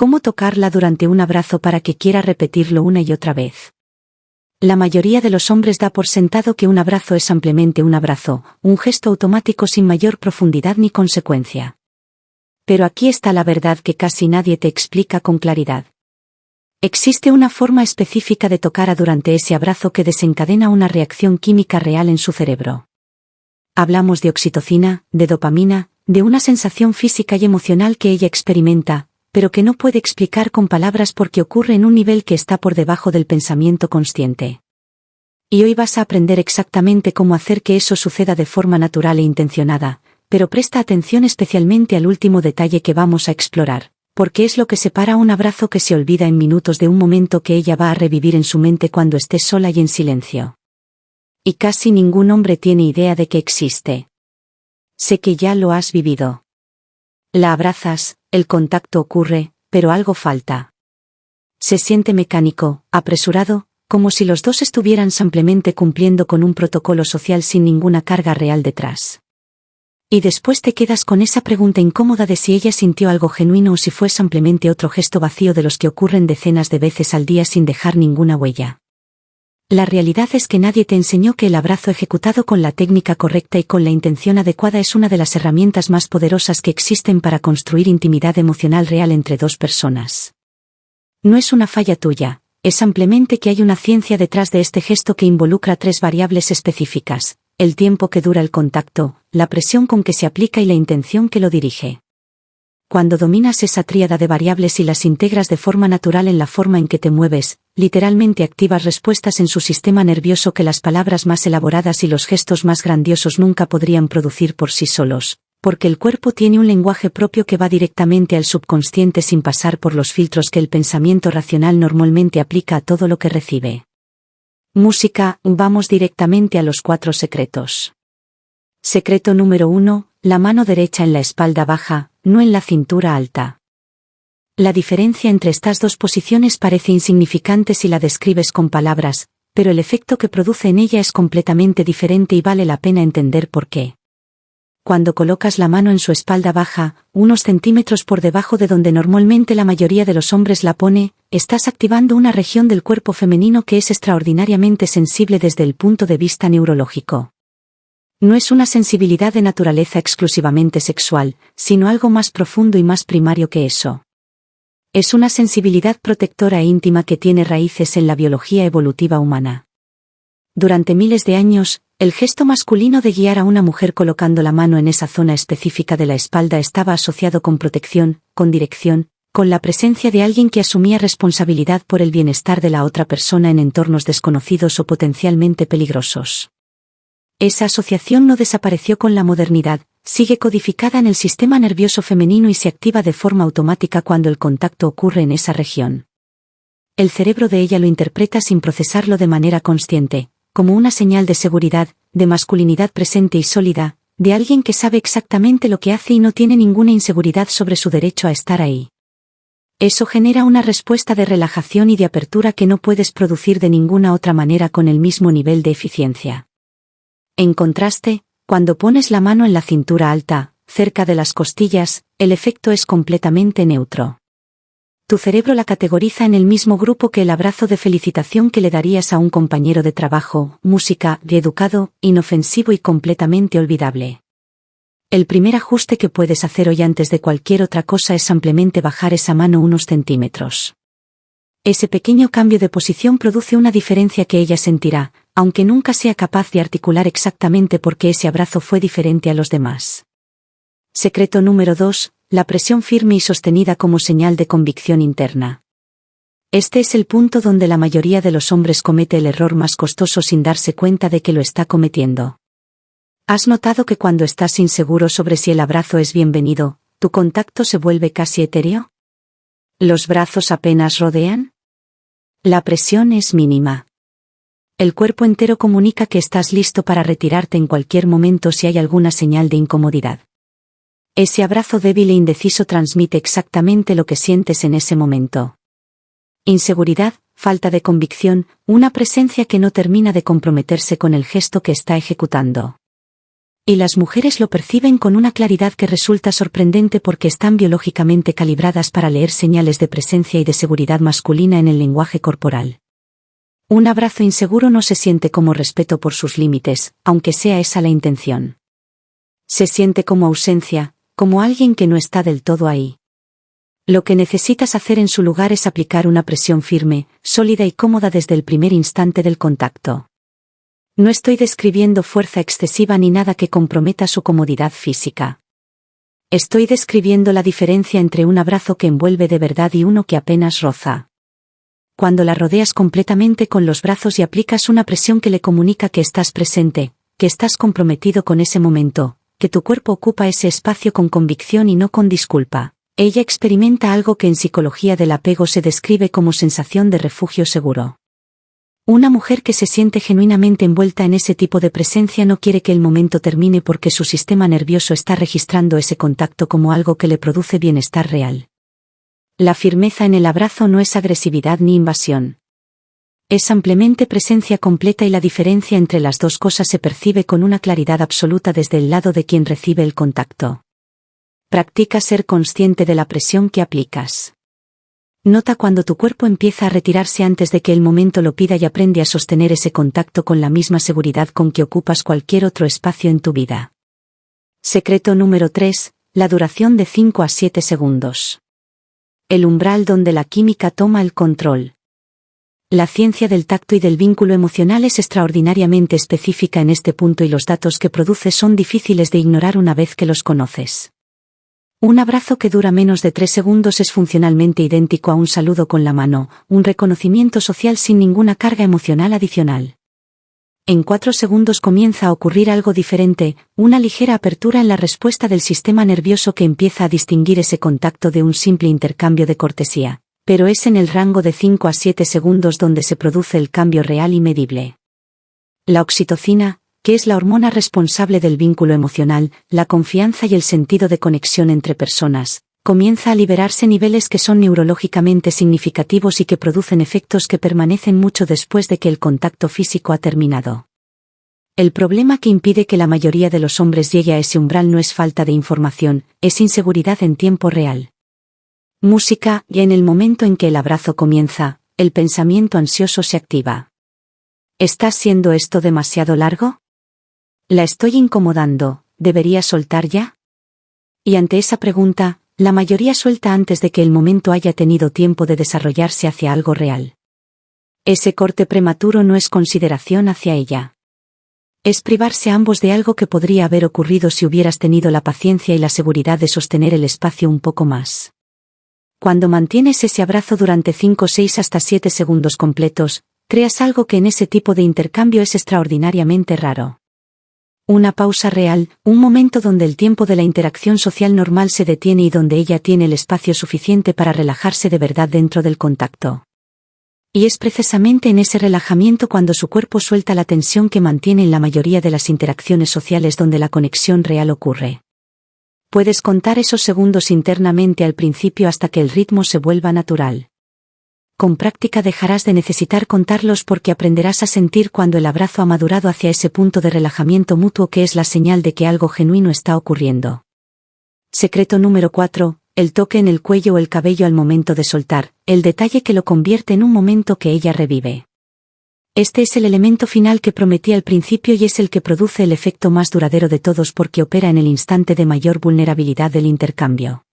¿Cómo tocarla durante un abrazo para que quiera repetirlo una y otra vez? La mayoría de los hombres da por sentado que un abrazo es simplemente un abrazo, un gesto automático sin mayor profundidad ni consecuencia. Pero aquí está la verdad que casi nadie te explica con claridad. Existe una forma específica de tocar durante ese abrazo que desencadena una reacción química real en su cerebro. Hablamos de oxitocina, de dopamina, de una sensación física y emocional que ella experimenta, pero que no puede explicar con palabras porque ocurre en un nivel que está por debajo del pensamiento consciente. Y hoy vas a aprender exactamente cómo hacer que eso suceda de forma natural e intencionada, pero presta atención especialmente al último detalle que vamos a explorar, porque es lo que separa un abrazo que se olvida en minutos de un momento que ella va a revivir en su mente cuando esté sola y en silencio. Y casi ningún hombre tiene idea de que existe. Sé que ya lo has vivido. La abrazas, el contacto ocurre, pero algo falta. Se siente mecánico, apresurado, como si los dos estuvieran simplemente cumpliendo con un protocolo social sin ninguna carga real detrás. Y después te quedas con esa pregunta incómoda de si ella sintió algo genuino o si fue simplemente otro gesto vacío de los que ocurren decenas de veces al día sin dejar ninguna huella. La realidad es que nadie te enseñó que el abrazo ejecutado con la técnica correcta y con la intención adecuada es una de las herramientas más poderosas que existen para construir intimidad emocional real entre dos personas. No es una falla tuya, es simplemente que hay una ciencia detrás de este gesto que involucra tres variables específicas: el tiempo que dura el contacto, la presión con que se aplica y la intención que lo dirige. Cuando dominas esa tríada de variables y las integras de forma natural en la forma en que te mueves, literalmente activas respuestas en su sistema nervioso que las palabras más elaboradas y los gestos más grandiosos nunca podrían producir por sí solos, porque el cuerpo tiene un lenguaje propio que va directamente al subconsciente sin pasar por los filtros que el pensamiento racional normalmente aplica a todo lo que recibe. Música, vamos directamente a los 4 secretos. Secreto número 1, la mano derecha en la espalda baja, no en la cintura alta. La diferencia entre estas dos posiciones parece insignificante si la describes con palabras, pero el efecto que produce en ella es completamente diferente y vale la pena entender por qué. Cuando colocas la mano en su espalda baja, unos centímetros por debajo de donde normalmente la mayoría de los hombres la pone, estás activando una región del cuerpo femenino que es extraordinariamente sensible desde el punto de vista neurológico. No es una sensibilidad de naturaleza exclusivamente sexual, sino algo más profundo y más primario que eso. Es una sensibilidad protectora e íntima que tiene raíces en la biología evolutiva humana. Durante miles de años, el gesto masculino de guiar a una mujer colocando la mano en esa zona específica de la espalda estaba asociado con protección, con dirección, con la presencia de alguien que asumía responsabilidad por el bienestar de la otra persona en entornos desconocidos o potencialmente peligrosos. Esa asociación no desapareció con la modernidad, sigue codificada en el sistema nervioso femenino y se activa de forma automática cuando el contacto ocurre en esa región. El cerebro de ella lo interpreta sin procesarlo de manera consciente, como una señal de seguridad, de masculinidad presente y sólida, de alguien que sabe exactamente lo que hace y no tiene ninguna inseguridad sobre su derecho a estar ahí. Eso genera una respuesta de relajación y de apertura que no puedes producir de ninguna otra manera con el mismo nivel de eficiencia. En contraste, cuando pones la mano en la cintura alta, cerca de las costillas, el efecto es completamente neutro. Tu cerebro la categoriza en el mismo grupo que el abrazo de felicitación que le darías a un compañero de trabajo, música, reeducado, inofensivo y completamente olvidable. El primer ajuste que puedes hacer hoy antes de cualquier otra cosa es simplemente bajar esa mano unos centímetros. Ese pequeño cambio de posición produce una diferencia que ella sentirá, aunque nunca sea capaz de articular exactamente por qué ese abrazo fue diferente a los demás. Secreto número 2, la presión firme y sostenida como señal de convicción interna. Este es el punto donde la mayoría de los hombres comete el error más costoso sin darse cuenta de que lo está cometiendo. ¿Has notado que cuando estás inseguro sobre si el abrazo es bienvenido, tu contacto se vuelve casi etéreo? ¿Los brazos apenas rodean? La presión es mínima. El cuerpo entero comunica que estás listo para retirarte en cualquier momento si hay alguna señal de incomodidad. Ese abrazo débil e indeciso transmite exactamente lo que sientes en ese momento. Inseguridad, falta de convicción, una presencia que no termina de comprometerse con el gesto que está ejecutando. Y las mujeres lo perciben con una claridad que resulta sorprendente porque están biológicamente calibradas para leer señales de presencia y de seguridad masculina en el lenguaje corporal. Un abrazo inseguro no se siente como respeto por sus límites, aunque sea esa la intención. Se siente como ausencia, como alguien que no está del todo ahí. Lo que necesitas hacer en su lugar es aplicar una presión firme, sólida y cómoda desde el primer instante del contacto. No estoy describiendo fuerza excesiva ni nada que comprometa su comodidad física. Estoy describiendo la diferencia entre un abrazo que envuelve de verdad y uno que apenas roza. Cuando la rodeas completamente con los brazos y aplicas una presión que le comunica que estás presente, que estás comprometido con ese momento, que tu cuerpo ocupa ese espacio con convicción y no con disculpa, ella experimenta algo que en psicología del apego se describe como sensación de refugio seguro. Una mujer que se siente genuinamente envuelta en ese tipo de presencia no quiere que el momento termine porque su sistema nervioso está registrando ese contacto como algo que le produce bienestar real. La firmeza en el abrazo no es agresividad ni invasión. Es ampliamente presencia completa y la diferencia entre las dos cosas se percibe con una claridad absoluta desde el lado de quien recibe el contacto. Practica ser consciente de la presión que aplicas. Nota cuando tu cuerpo empieza a retirarse antes de que el momento lo pida y aprende a sostener ese contacto con la misma seguridad con que ocupas cualquier otro espacio en tu vida. Secreto número 3, la duración de 5 a 7 segundos. El umbral donde la química toma el control. La ciencia del tacto y del vínculo emocional es extraordinariamente específica en este punto y los datos que produce son difíciles de ignorar una vez que los conoces. Un abrazo que dura menos de 3 segundos es funcionalmente idéntico a un saludo con la mano, un reconocimiento social sin ninguna carga emocional adicional. En 4 segundos comienza a ocurrir algo diferente, una ligera apertura en la respuesta del sistema nervioso que empieza a distinguir ese contacto de un simple intercambio de cortesía, pero es en el rango de 5 a 7 segundos donde se produce el cambio real y medible. La oxitocina, que es la hormona responsable del vínculo emocional, la confianza y el sentido de conexión entre personas, comienza a liberarse niveles que son neurológicamente significativos y que producen efectos que permanecen mucho después de que el contacto físico ha terminado. El problema que impide que la mayoría de los hombres llegue a ese umbral no es falta de información, es inseguridad en tiempo real. Música, y en el momento en que el abrazo comienza, el pensamiento ansioso se activa. ¿Está siendo esto demasiado largo? ¿La estoy incomodando? ¿Debería soltar ya? Y ante esa pregunta, la mayoría suelta antes de que el momento haya tenido tiempo de desarrollarse hacia algo real. Ese corte prematuro no es consideración hacia ella. Es privarse a ambos de algo que podría haber ocurrido si hubieras tenido la paciencia y la seguridad de sostener el espacio un poco más. Cuando mantienes ese abrazo durante 5, 6 hasta 7 segundos completos, creas algo que en ese tipo de intercambio es extraordinariamente raro. Una pausa real, un momento donde el tiempo de la interacción social normal se detiene y donde ella tiene el espacio suficiente para relajarse de verdad dentro del contacto. Y es precisamente en ese relajamiento cuando su cuerpo suelta la tensión que mantiene en la mayoría de las interacciones sociales donde la conexión real ocurre. Puedes contar esos segundos internamente al principio hasta que el ritmo se vuelva natural. Con práctica dejarás de necesitar contarlos porque aprenderás a sentir cuando el abrazo ha madurado hacia ese punto de relajamiento mutuo que es la señal de que algo genuino está ocurriendo. Secreto número 4, el toque en el cuello o el cabello al momento de soltar, el detalle que lo convierte en un momento que ella revive. Este es el elemento final que prometí al principio y es el que produce el efecto más duradero de todos porque opera en el instante de mayor vulnerabilidad del intercambio.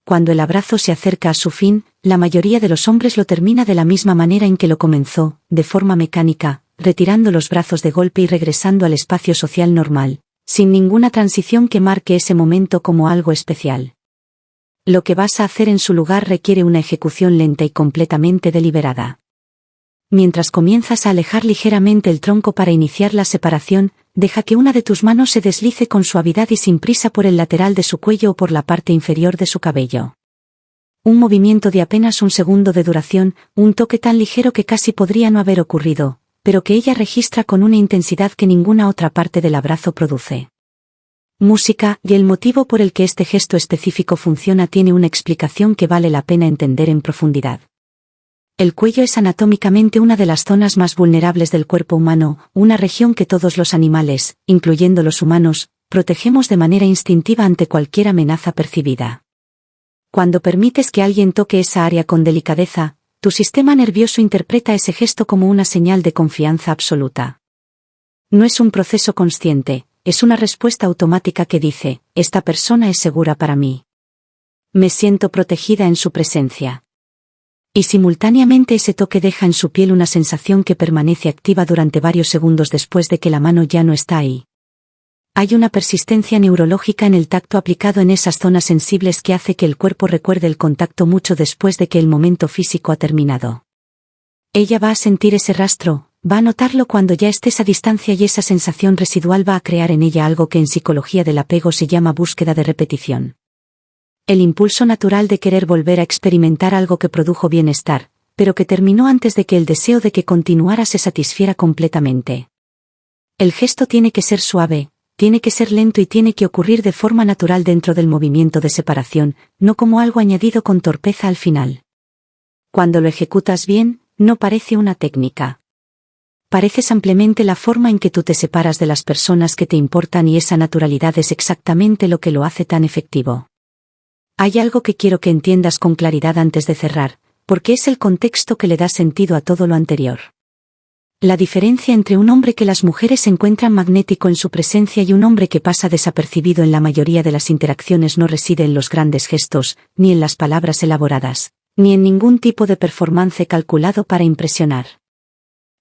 Cuando el abrazo se acerca a su fin, la mayoría de los hombres lo termina de la misma manera en que lo comenzó, de forma mecánica, retirando los brazos de golpe y regresando al espacio social normal, sin ninguna transición que marque ese momento como algo especial. Lo que vas a hacer en su lugar requiere una ejecución lenta y completamente deliberada. Mientras comienzas a alejar ligeramente el tronco para iniciar la separación, deja que una de tus manos se deslice con suavidad y sin prisa por el lateral de su cuello o por la parte inferior de su cabello. Un movimiento de apenas un segundo de duración, un toque tan ligero que casi podría no haber ocurrido, pero que ella registra con una intensidad que ninguna otra parte del abrazo produce. Música, y el motivo por el que este gesto específico funciona tiene una explicación que vale la pena entender en profundidad. El cuello es anatómicamente una de las zonas más vulnerables del cuerpo humano, una región que todos los animales, incluyendo los humanos, protegemos de manera instintiva ante cualquier amenaza percibida. Cuando permites que alguien toque esa área con delicadeza, tu sistema nervioso interpreta ese gesto como una señal de confianza absoluta. No es un proceso consciente, es una respuesta automática que dice, esta persona es segura para mí. Me siento protegida en su presencia. Y simultáneamente ese toque deja en su piel una sensación que permanece activa durante varios segundos después de que la mano ya no está ahí. Hay una persistencia neurológica en el tacto aplicado en esas zonas sensibles que hace que el cuerpo recuerde el contacto mucho después de que el momento físico ha terminado. Ella va a sentir ese rastro, va a notarlo cuando ya estés a distancia y esa sensación residual va a crear en ella algo que en psicología del apego se llama búsqueda de repetición. El impulso natural de querer volver a experimentar algo que produjo bienestar, pero que terminó antes de que el deseo de que continuara se satisfiera completamente. El gesto tiene que ser suave, tiene que ser lento y tiene que ocurrir de forma natural dentro del movimiento de separación, no como algo añadido con torpeza al final. Cuando lo ejecutas bien, no parece una técnica. Parece simplemente la forma en que tú te separas de las personas que te importan y esa naturalidad es exactamente lo que lo hace tan efectivo. Hay algo que quiero que entiendas con claridad antes de cerrar, porque es el contexto que le da sentido a todo lo anterior. La diferencia entre un hombre que las mujeres encuentran magnético en su presencia y un hombre que pasa desapercibido en la mayoría de las interacciones no reside en los grandes gestos, ni en las palabras elaboradas, ni en ningún tipo de performance calculado para impresionar.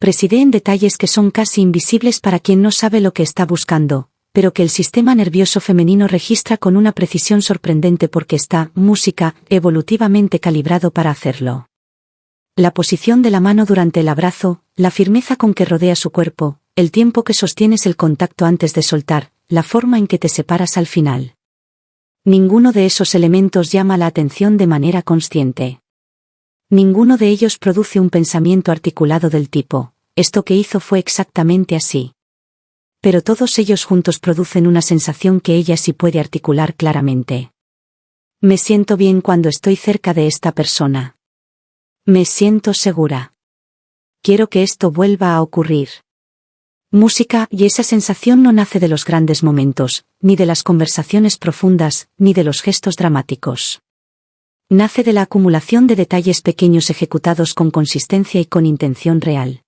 Reside en detalles que son casi invisibles para quien no sabe lo que está buscando, pero que el sistema nervioso femenino registra con una precisión sorprendente porque está, música, evolutivamente calibrado para hacerlo. La posición de la mano durante el abrazo, la firmeza con que rodea su cuerpo, el tiempo que sostienes el contacto antes de soltar, la forma en que te separas al final. Ninguno de esos elementos llama la atención de manera consciente. Ninguno de ellos produce un pensamiento articulado del tipo, esto que hizo fue exactamente así. Pero todos ellos juntos producen una sensación que ella sí puede articular claramente. Me siento bien cuando estoy cerca de esta persona. Me siento segura. Quiero que esto vuelva a ocurrir. Música, y esa sensación no nace de los grandes momentos, ni de las conversaciones profundas, ni de los gestos dramáticos. Nace de la acumulación de detalles pequeños ejecutados con consistencia y con intención real.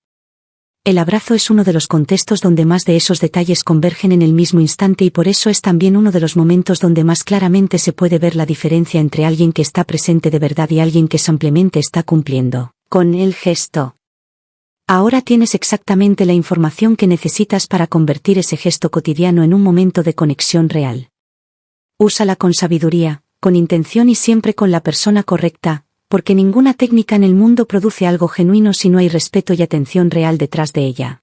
El abrazo es uno de los contextos donde más de esos detalles convergen en el mismo instante y por eso es también uno de los momentos donde más claramente se puede ver la diferencia entre alguien que está presente de verdad y alguien que simplemente está cumpliendo con el gesto. Ahora tienes exactamente la información que necesitas para convertir ese gesto cotidiano en un momento de conexión real. Úsala con sabiduría, con intención y siempre con la persona correcta, porque ninguna técnica en el mundo produce algo genuino si no hay respeto y atención real detrás de ella.